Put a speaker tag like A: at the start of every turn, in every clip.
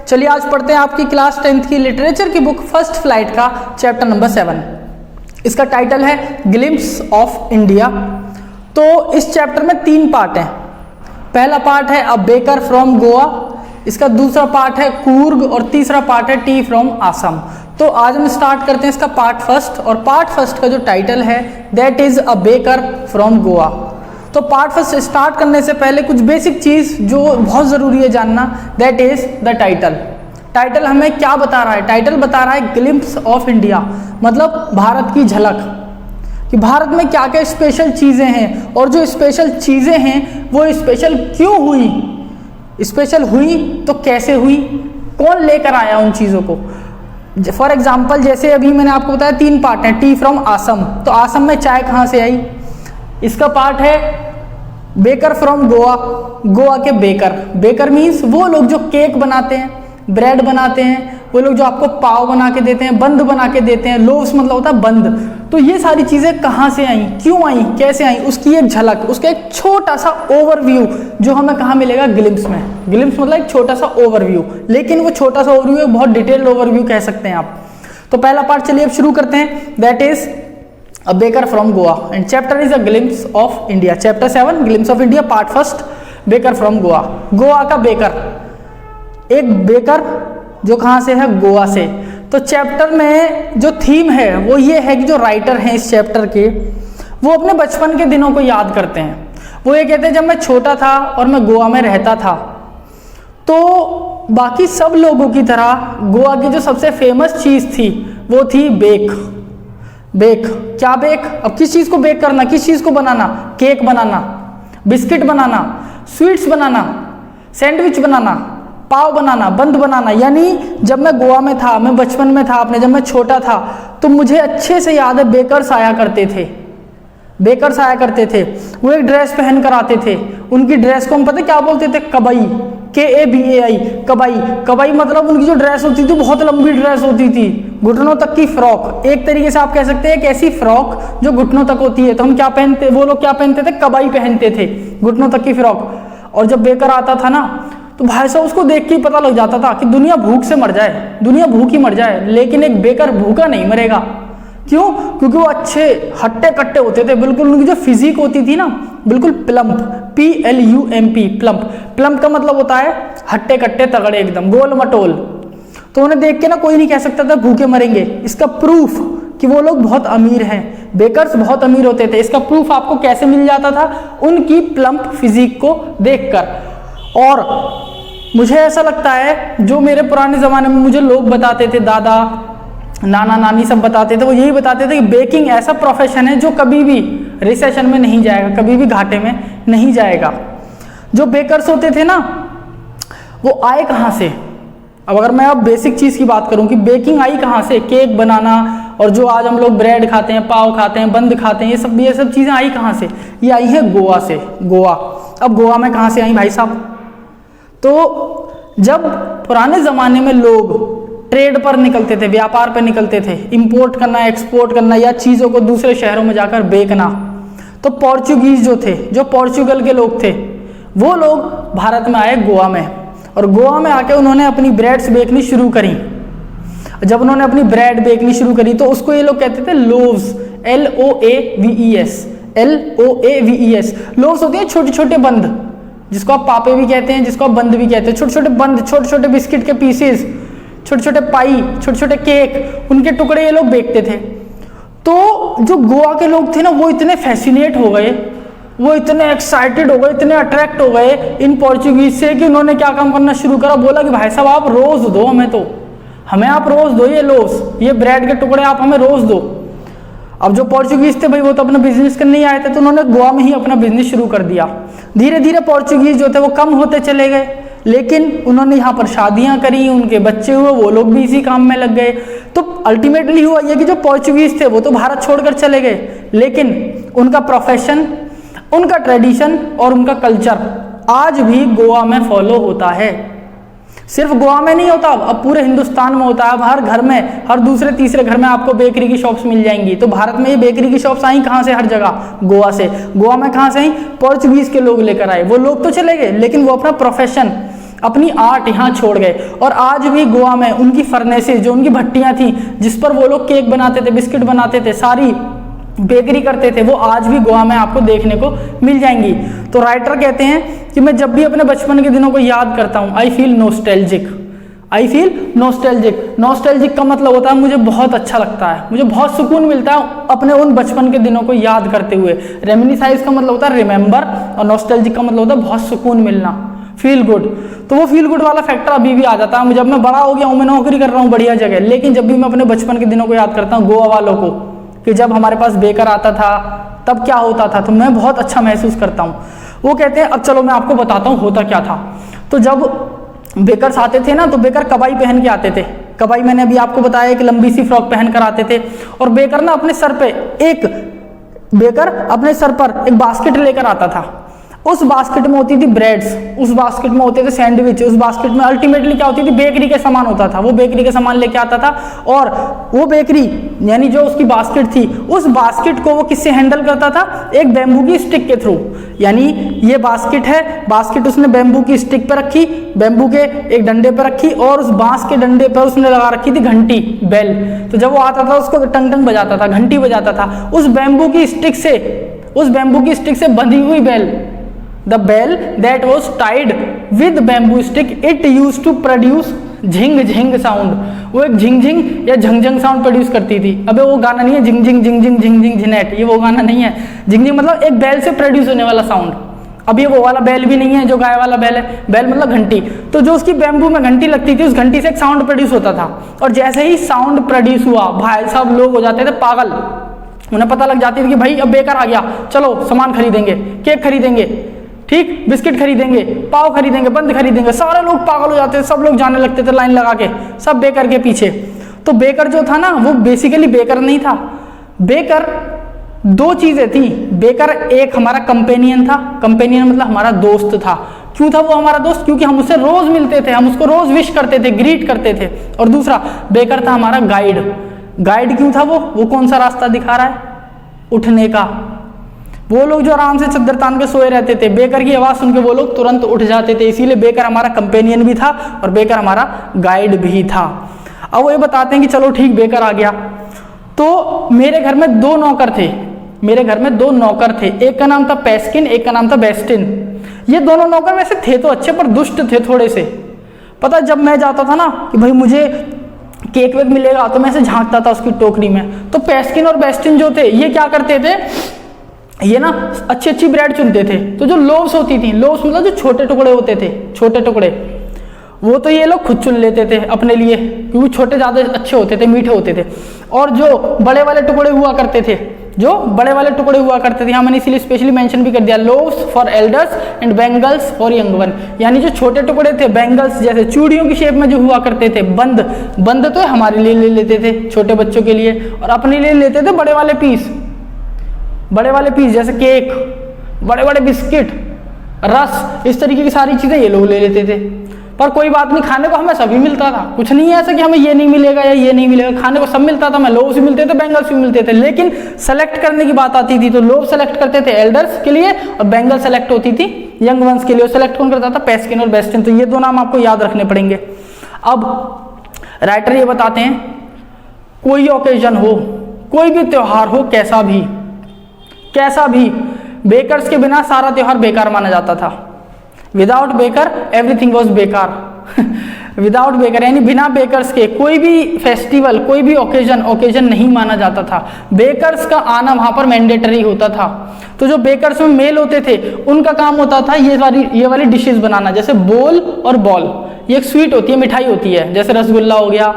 A: चलिए आज पढ़ते हैं आपकी क्लास 10th की लिटरेचर की बुक फर्स्ट फ्लाइट का चैप्टर नंबर 7। इसका टाइटल है ग्लिम्प्स ऑफ इंडिया। तो इस चैप्टर में 3 पार्ट हैं। पहला पार्ट है अ बेकर फ्रॉम गोवा, इसका दूसरा पार्ट है कूर्ग और तीसरा पार्ट है टी फ्रॉम आसाम। तो आज हम स्टार्ट करते हैं इसका पार्ट फर्स्ट, और पार्ट फर्स्ट का जो टाइटल है that is a baker from Goa. तो पार्ट फर्स्ट स्टार्ट करने से पहले कुछ बेसिक चीज जो बहुत जरूरी है जानना, that is the title. Title हमें क्या बता रहा है? टाइटल बता रहा है ग्लिम्प्स ऑफ इंडिया, मतलब भारत की झलक, कि भारत में क्या क्या स्पेशल चीजें हैं, और जो स्पेशल चीजें हैं वो स्पेशल क्यों हुई, स्पेशल हुई तो कैसे हुई, कौन लेकर आया उन चीजों को। फॉर एग्जाम्पल जैसे अभी मैंने आपको बताया 3 पार्ट हैं, टी फ्रॉम आसम, तो आसम में चाय कहाँ से आई। इसका पार्ट है बेकर फ्रॉम गोवा, गोवा के बेकर। बेकर मीन्स वो लोग जो केक बनाते हैं, ब्रेड बनाते हैं, वो लोग जो आपको पाव बना के देते हैं, बंद बना के देते हैं। लोव्स मतलब होता है बंद। तो ये सारी चीजें कहाँ से आई, क्यों आई, कैसे आई, उसकी एक झलक, उसका एक छोटा सा ओवरव्यू जो हमें कहाँ मिलेगा, ग्लिम्प्स में। ग्लिम्प्स मतलब एक छोटा सा ओवरव्यू, लेकिन वो छोटा सा ओवरव्यू बहुत डिटेल्ड ओवरव्यू कह सकते हैं आप। तो पहला पार्ट चलिए अब शुरू करते हैं, that is a baker from Goa and chapter is a glimpse of India. Chapter 7 glimpse of India, part first baker from Goa. Goa का बेकर, एक बेकर जो कहाँ से है, गोवा से। तो चैप्टर में जो थीम है वो ये है कि जो राइटर हैं इस चैप्टर के, वो अपने बचपन के दिनों को याद करते हैं। वो ये कहते हैं जब मैं छोटा था और मैं गोवा में रहता था, तो बाकी सब लोगों की तरह गोवा की जो सबसे फेमस चीज़ थी वो थी बेक। बेक क्या बेक, अब किस चीज़ को बेक करना, किस चीज़ को बनाना, केक बनाना, बिस्किट बनाना, स्वीट्स बनाना, सैंडविच बनाना, पाव बनाना, बंद बनाना। यानी जब मैं गोवा में था, मैं बचपन में था अपने, जब मैं छोटा था, तो मुझे अच्छे से याद है बेकर्स आया करते थे। बेकर्स आया करते थे, वो एक ड्रेस पहन कर आते थे। उनकी ड्रेस को हम पता क्या बोलते थे, कबई, KABAI, कबई। कबई मतलब उनकी जो ड्रेस होती थी बहुत लंबी ड्रेस होती थी, घुटनों तक की फ्रॉक। एक तरीके से आप कह सकते हैं एक ऐसी फ्रॉक जो घुटनों तक होती है। तो हम क्या पहनते, वो लोग क्या पहनते थे, कबई पहनते थे, घुटनों तक की फ्रॉक। और जब बेकर आता था ना, तो भाई साहब उसको देख के ही पता लग जाता था कि दुनिया भूख से मर जाए, दुनिया भूखी मर जाए, लेकिन एक बेकर भूखा नहीं मरेगा। क्यों? क्योंकि वो अच्छे हट्टे कट्टे होते थे बिल्कुल। उनकी जो फिजिक होती थी ना, बिल्कुल प्लम्प, PLUMP, प्लम्प। प्लम्प का मतलब होता है हट्टे कट्टे तगड़े, एकदम गोल मटोल। तो उन्हें देख के ना कोई नहीं कह सकता था भूखे मरेंगे। इसका प्रूफ कि वो लोग बहुत अमीर हैं, बेकर्स बहुत अमीर होते थे, इसका प्रूफ आपको कैसे मिल जाता था, उनकी प्लम्प फिजिक को देखकर। और मुझे ऐसा लगता है जो मेरे पुराने ज़माने में मुझे लोग बताते थे, दादा नाना नानी सब बताते थे, वो यही बताते थे कि बेकिंग ऐसा प्रोफेशन है जो कभी भी रिसेशन में नहीं जाएगा, कभी भी घाटे में नहीं जाएगा। जो बेकर्स होते थे ना, वो आए कहाँ से? अब अगर मैं अब बेसिक चीज़ की बात करूं कि बेकिंग आई कहाँ से, केक बनाना, और जो आज हम लोग ब्रेड खाते हैं, पाव खाते हैं, बंद खाते हैं, ये सब चीज़ें आई कहाँ से? ये आई है गोवा से। गोवा, अब गोवा में कहाँ से आई भाई साहब? तो जब पुराने ज़माने में लोग ट्रेड पर निकलते थे, व्यापार पर निकलते थे, इंपोर्ट करना, एक्सपोर्ट करना, या चीज़ों को दूसरे शहरों में जाकर बेचना, तो पोर्चुगीज जो थे, जो पोर्चुगल के लोग थे, वो लोग भारत में आए गोवा में, और गोवा में आके उन्होंने अपनी ब्रेड्स बेचनी शुरू करी। जब उन्होंने अपनी ब्रेड बेचनी शुरू करी तो उसको ये लोग कहते थे लोव्स, LOAVES, LOAVES। लोव्स होती है छोटे छोटे बंद, जिसको आप पापे भी कहते हैं, जिसको आप बंद भी कहते हैं, छोटे छोटे बंद, छोटे छोटे बिस्किट के पीसेस, छोटे छोटे पाई, छोटे छोटे केक, उनके टुकड़े ये लोग बेचते थे। तो जो गोवा के लोग थे ना, वो इतने फैसिनेट हो गए, वो इतने एक्साइटेड हो गए, इतने अट्रैक्ट हो गए इन पोर्चुगीज से, कि उन्होंने क्या काम करना शुरू करा, बोला कि भाई साहब आप रोज दो हमें, तो हमें आप रोज दो ये लोव्स, ये ब्रेड के टुकड़े आप हमें रोज दो। अब जो पोर्चुगीज थे भाई, वो तो अपना बिजनेस करने ही आए थे, तो उन्होंने गोवा में ही अपना बिजनेस शुरू कर दिया। धीरे धीरे पोर्चुगीज जो थे वो कम होते चले गए, लेकिन उन्होंने यहाँ पर शादियां करी, उनके बच्चे हुए, वो लोग भी इसी काम में लग गए। तो अल्टीमेटली हुआ ये कि जो पोर्चुगीज थे वो तो भारत छोड़कर चले गए, लेकिन उनका प्रोफेशन, उनका ट्रेडिशन और उनका कल्चर आज भी गोवा में फॉलो होता है। सिर्फ गोवा में नहीं होता, अब पूरे हिंदुस्तान में होता है। अब हर घर में, हर दूसरे तीसरे घर में आपको बेकरी की शॉप्स मिल जाएंगी। तो भारत में ये बेकरी की शॉप्स आई कहाँ से? हर जगह गोवा से। गोवा में कहाँ से आई? पोर्चुगीज के लोग लेकर आए। वो लोग तो चले गए, लेकिन वो अपना प्रोफेशन, अपनी आर्ट यहाँ छोड़ गए। और आज भी गोवा में उनकी फर्नेसेस, जो उनकी भट्टियाँ थी जिस पर वो लोग केक बनाते थे, बिस्किट बनाते थे, सारी बेकरी करते थे, वो आज भी गोवा में आपको देखने को मिल जाएंगी। तो राइटर कहते हैं कि मैं जब भी अपने बचपन के दिनों को याद करता हूँ, I feel nostalgic, I feel nostalgic. Nostalgic का मतलब होता है मुझे बहुत अच्छा लगता है, मुझे बहुत सुकून मिलता है अपने उन बचपन के दिनों को याद करते हुए। रेमिनिसाइज का मतलब होता है रिमेंबर, और नॉस्टैल्जिक का मतलब होता है बहुत सुकून मिलना, फील गुड। तो वो फील गुड वाला फैक्टर अभी भी आ जाता है। जब मैं बड़ा हो गया हूँ, मैं नौकरी कर रहा हूँ बढ़िया जगह, लेकिन जब भी मैं अपने बचपन के दिनों को याद करता हूँ, गोवा वालों को, कि जब हमारे पास बेकर आता था तब क्या होता था, तो मैं बहुत अच्छा महसूस करता हूँ। वो कहते हैं अब चलो मैं आपको बताता हूँ होता क्या था। तो जब बेकर्स आते थे ना, तो बेकर कबाई पहन के आते थे। कबाई मैंने अभी आपको बताया एक लंबी सी फ्रॉक पहन कर आते थे। और बेकर ना अपने सर पर एक बास्केट लेकर आता था। उस बास्केट में होती थी ब्रेड्स, उस बास्केट में होते थे सैंडविच, उस बास्केट में अल्टीमेटली क्या होती थी, बेकरी के सामान होता था। वो बेकरी के सामान लेके आता था, और वो बेकरी यानी जो उसकी बास्केट थी, उस बास्केट को वो किससे हैंडल करता था, एक बैम्बू की स्टिक के थ्रू। यानी ये बास्केट है, बास्केट उसने बैम्बू की स्टिक पर रखी, बैम्बू के एक डंडे पर रखी, और उस बांस के डंडे पर उसने लगा रखी थी घंटी, बेल। तो जब वो आता था उसको टंग टंग बजाता था, घंटी बजाता था उस बैम्बू की स्टिक से बंधी हुई bell. The bell that was tied with bamboo stick, it used to produce झिंग झिंग साउंड। वो एक झिंग झिंग या झंग साउंड प्रोड्यूस करती थी। अबे वो गाना नहीं है झिंग झिंग झिंग झिंग झिंग झिंग झिनेट, ये वो गाना नहीं है। झिंग झिंग मतलब एक बैल से प्रोड्यूस होने वाला साउंड। अब ये वो वाला बैल भी नहीं है जो गाय वाला बैल है, बैल मतलब घंटी। तो जो उसकी बैम्बू में घंटी लगती थी, उस घंटी से एक साउंड प्रोड्यूस होता था। और जैसे ही साउंड प्रोड्यूस हुआ, भाई साहब लोग हो जाते थे पागल। उन्हें पता लग जाती थी कि भाई अब बेकर आ गया, चलो सामान खरीदेंगे, केक खरीदेंगे, ठीक, बिस्किट खरीदेंगे, पाव खरीदेंगे, बंद खरीदेंगे। सारे लोग पागल हो जाते थे, सब लोग जाने लगते थे लाइन लगा के, सब बेकर के पीछे। तो बेकर जो था ना, वो बेसिकली बेकर नहीं था। बेकर दो चीजें थी। बेकर एक हमारा कंपेनियन था, कंपेनियन मतलब हमारा दोस्त था। क्यों था वो हमारा दोस्त? क्योंकि हम उससे रोज मिलते थे, हम उसको रोज विश करते थे, ग्रीट करते थे। और दूसरा बेकर था हमारा गाइड। गाइड क्यों था वो कौन सा रास्ता दिखा रहा है? उठने का। वो लोग जो आराम से चद्दर तान के सोए रहते थे, बेकर की आवाज सुन के वो लोग तुरंत उठ जाते थे। इसीलिए बेकर हमारा कंपेनियन भी था और बेकर हमारा गाइड भी था। अब वो ये बताते हैं कि चलो ठीक, बेकर आ गया। तो मेरे घर में दो नौकर थे, एक का नाम था पेस्किन, एक का नाम था बेस्टिन। ये दोनों नौकर वैसे थे तो अच्छे, पर दुष्ट थे थोड़े से। पता जब मैं जाता था ना कि भाई मुझे केक वेक मिलेगा, तो मैं ऐसे झांकता था उसकी टोकरी में। तो पेस्किन और बेस्टिन जो थे, ये क्या करते थे, ये ना अच्छी अच्छी ब्रेड चुनते थे। तो जो लोव्स होती थी, लोव्स मतलब जो छोटे टुकड़े होते थे, छोटे टुकड़े, वो तो ये लोग खुद चुन लेते थे अपने लिए, क्योंकि छोटे ज़्यादा अच्छे होते थे, मीठे होते थे। और जो बड़े वाले टुकड़े हुआ करते थे, हाँ मैंने इसीलिए स्पेशली मेंशन भी कर दिया, loaves for elders and bangles for young one. यानी जो छोटे टुकड़े थे, बैंगल्स जैसे चूड़ियों की शेप में जो हुआ करते थे, बंद तो हमारे लिए ले लेते थे, छोटे बच्चों के लिए, और अपने लिए लेते थे बड़े वाले पीस, जैसे केक, बड़े बड़े बिस्किट, रस, इस तरीके की सारी चीजें ये लोग ले लेते थे। पर कोई बात नहीं, खाने को हमें सभी मिलता था। कुछ नहीं है ऐसा कि हमें ये नहीं मिलेगा या ये नहीं मिलेगा, खाने को सब मिलता था। हमें लोव्स भी मिलते थे, बैंगल्स भी मिलते थे। लेकिन सेलेक्ट करने की बात आती थी तो लोव सेलेक्ट करते थे एल्डर्स के लिए, और बैंगल सेलेक्ट होती थी यंग वंस के लिए। सेलेक्ट कौन करता था? पेस्किन और बेस्टिन। तो ये दो नाम आपको याद रखने पड़ेंगे। अब राइटर ये बताते हैं, कोई ओकेजन हो, कोई भी त्योहार हो, कैसा भी, बेकर्स के बिना सारा त्योहार बेकार माना जाता था। विदाउट बेकर एवरीथिंग वॉज बेकार। विदाउट बेकर यानी बिना बेकर्स के कोई भी फेस्टिवल, कोई भी ओकेजन नहीं माना जाता था। बेकर्स का आना वहां पर मैंडेटरी होता था। तो जो बेकर्स में मेल होते थे, उनका काम होता था ये वाली डिशेस बनाना, जैसे बोल और बॉल। ये एक स्वीट होती है, मिठाई होती है, जैसे रसगुल्ला हो गया,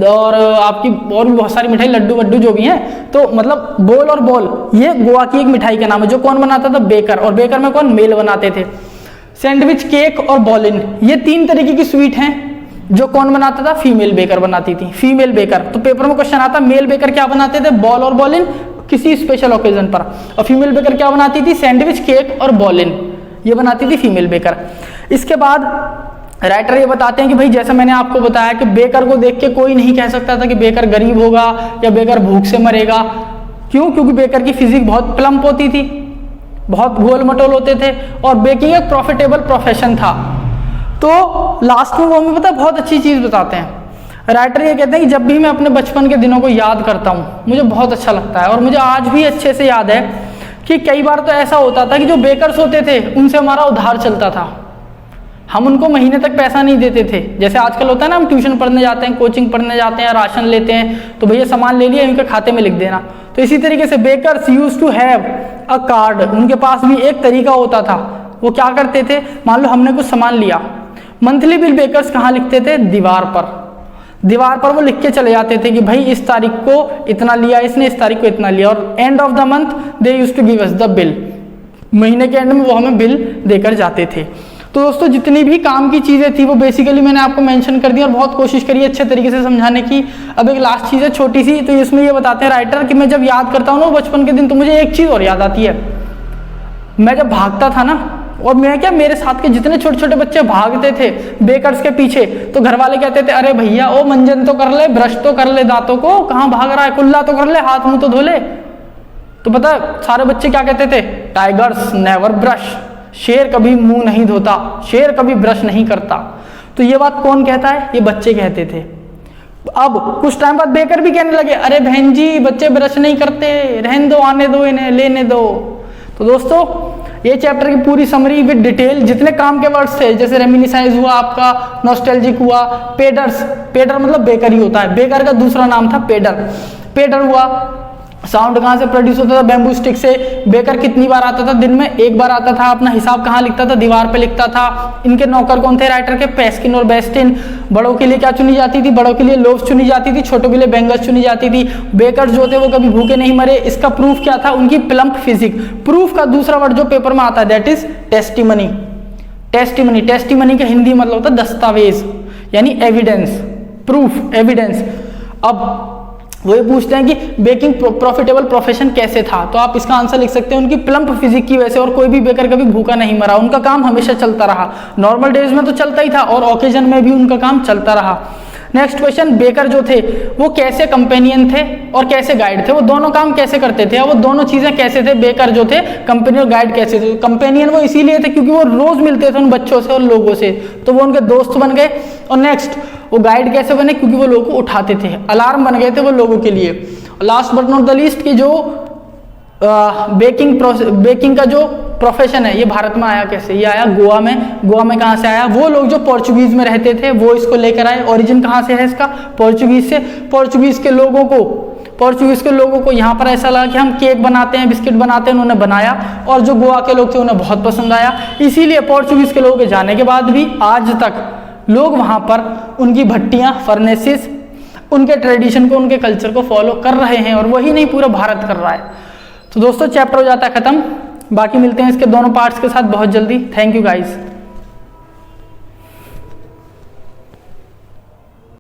A: और आपकी और भी बहुत सारी मिठाई, लड्डू वड्डू जो भी हैं। तो मतलब बोल और बॉल, ये गोवा की एक मिठाई का नाम है, जो कौन बनाता था? बेकर। और बेकर में कौन? मेल बनाते थे। सैंडविच, केक और बॉलिन, ये तीन तरीके की स्वीट हैं, जो कौन बनाता था? फीमेल बेकर बनाती थी, फीमेल बेकर। तो पेपर में क्वेश्चन आता, मेल बेकर क्या बनाते थे? बॉल और बॉलिन, किसी स्पेशल ओकेजन पर। और फीमेल बेकर क्या बनाती थी? सैंडविच, केक और बॉलिन, ये बनाती थी फीमेल बेकर। इसके बाद राइटर ये बताते हैं कि भाई जैसे मैंने आपको बताया कि बेकर को देख के कोई नहीं कह सकता था कि बेकर गरीब होगा या बेकर भूख से मरेगा। क्यों? क्योंकि बेकर की फिजिक बहुत प्लम्प होती थी, बहुत गोल मटोल होते थे, और बेकिंग एक प्रॉफिटेबल प्रोफेशन था। तो लास्ट में वो हमें पता है बहुत अच्छी चीज़ बताते हैं। राइटर ये कहते हैं कि जब भी मैं अपने बचपन के दिनों को याद करता हूँ मुझे बहुत अच्छा लगता है, और मुझे आज भी अच्छे से याद है कि कई बार तो ऐसा होता था कि जो बेकर्स होते थे उनसे हमारा उधार चलता था, हम उनको महीने तक पैसा नहीं देते थे। जैसे आजकल होता है ना, हम ट्यूशन पढ़ने जाते हैं, कोचिंग पढ़ने जाते हैं, राशन लेते हैं, तो भैया सामान ले लिया, इनके खाते में लिख देना। तो इसी तरीके से bakers used to have a card, उनके पास भी एक तरीका होता था। वो क्या करते थे, मान लो हमने कुछ सामान लिया, मंथली बिल बेकर्स कहाँ लिखते थे, दीवार पर। दीवार पर वो लिख के चले जाते थे कि भाई इस तारीख को इतना लिया इसने, इस तारीख को इतना लिया, और end of the month they used to give us the bill, महीने के एंड में वो हमें बिल देकर जाते थे। तो दोस्तों जितनी भी काम की चीज़ें थी वो बेसिकली मैंने आपको मेंशन कर दी और बहुत कोशिश करी अच्छे तरीके से समझाने की। अब एक लास्ट चीज़ है छोटी सी, तो इसमें ये बताते हैं राइटर कि मैं जब याद करता हूँ ना बचपन के दिन, तो मुझे एक चीज़ और याद आती है। मैं जब भागता था ना, और मैं क्या, मेरे साथ के जितने छोटे छोटे बच्चे भागते थे बेकर्स के पीछे, तो घर वाले कहते थे अरे भैया ओ मंजन तो कर ले, ब्रश तो कर ले दांतों को, कहाँ भाग रहा है, कुल्ला तो कर ले, हाथ मुंह तो धो ले। तो पता है सारे बच्चे क्या कहते थे, टाइगर्स नेवर ब्रश, शेर कभी मुंह नहीं धोता, शेर कभी ब्रश नहीं करता। तो ये बात कौन कहता है, ये बच्चे कहते थे। अब कुछ टाइम बाद बेकर भी कहने लगे अरे बहन जी बच्चे ब्रश नहीं करते, रहने दो, आने दो, इन्हें लेने दो। तो दोस्तों ये चैप्टर की पूरी समरी विद डिटेल, जितने काम के वर्ड्स थे जैसे रेमिनिसाइज हुआ, आपका नॉस्टैल्जिक हुआ, पेडर्स, पेडर मतलब बेकर ही होता है, बेकर का दूसरा नाम था पेडर, पेडर हुआ, साउंड कहाँ से प्रोड्यूस होता था, बैम्बू स्टिक से। बेकर कितनी बार आता था, दिन में एक बार आता था, अपना हिसाब कहाँ लिखता था, दीवार पे लिखता था। इनके नौकर कौन थे राइटर के, पेस्किन और बेस्टिन। बड़ों के लिए क्या चुनी जाती थी, बड़ों के लिए लोव्स चुनी जाती थी, छोटों के लिए बेंगल्स चुनी जाती थी। बेकर जो थे वो कभी भूखे नहीं मरे। इसका प्रूफ क्या था, उनकी प्लम्प फिजिक। प्रूफ का दूसरा वर्ड जो पेपर में आता है that is testimony. Testimony, testimony का हिंदी मतलब होता है दस्तावेज, यानी एविडेंस, प्रूफ, एविडेंस। अब वो ये पूछते हैं कि बेकिंग प्रॉफिटेबल प्रोफेशन कैसे था, तो आप इसका आंसर लिख सकते हैं उनकी प्लम्प फिजिक की वजह से, और कोई भी बेकर कभी भूखा नहीं मरा, उनका काम हमेशा चलता रहा। नॉर्मल डेज में तो चलता ही था और ओकेजन में भी उनका काम चलता रहा। नेक्स्ट क्वेश्चन, बेकर जो थे वो कैसे कंपेनियन थे और कैसे गाइड थे, वो दोनों काम कैसे करते थे, वो दोनों चीजें कैसे थे। बेकर जो थे कंपेनियन और गाइड कैसे थे, कंपेनियन वो इसीलिए थे क्योंकि वो रोज मिलते थे उन बच्चों से और लोगों से, तो वो उनके दोस्त बन गए। और नेक्स्ट वो गाइड कैसे बने, क्योंकि वो लोगों को उठाते थे, अलार्म बन गए थे वो लोगों के लिए। Last but not the least की जो बेकिंग का जो प्रोफेशन है ये भारत में आया कैसे, ये आया गोवा में। गोवा में कहाँ से आया, वो लोग जो पोर्चुगीज में रहते थे वो इसको लेकर आए। ओरिजिन कहाँ से है इसका, पोर्चुगीज से। पोर्चुगीज के लोगों को यहाँ पर ऐसा लगा कि हम केक बनाते हैं, बिस्किट बनाते हैं, उन्होंने बनाया, और जो गोवा के लोग थे उन्हें बहुत पसंद आया। इसीलिए पोर्चुगीज के लोगों के जाने के बाद भी आज तक लोग वहाँ पर उनकी भट्टियाँ, फर्नेसेस, उनके ट्रेडिशन को, उनके कल्चर को फॉलो कर रहे हैं, और वही नहीं पूरा भारत कर रहा है। तो दोस्तों चैप्टर हो जाता है खत्म, बाकी मिलते हैं इसके दोनों पार्ट्स के साथ बहुत जल्दी। Thank you guys.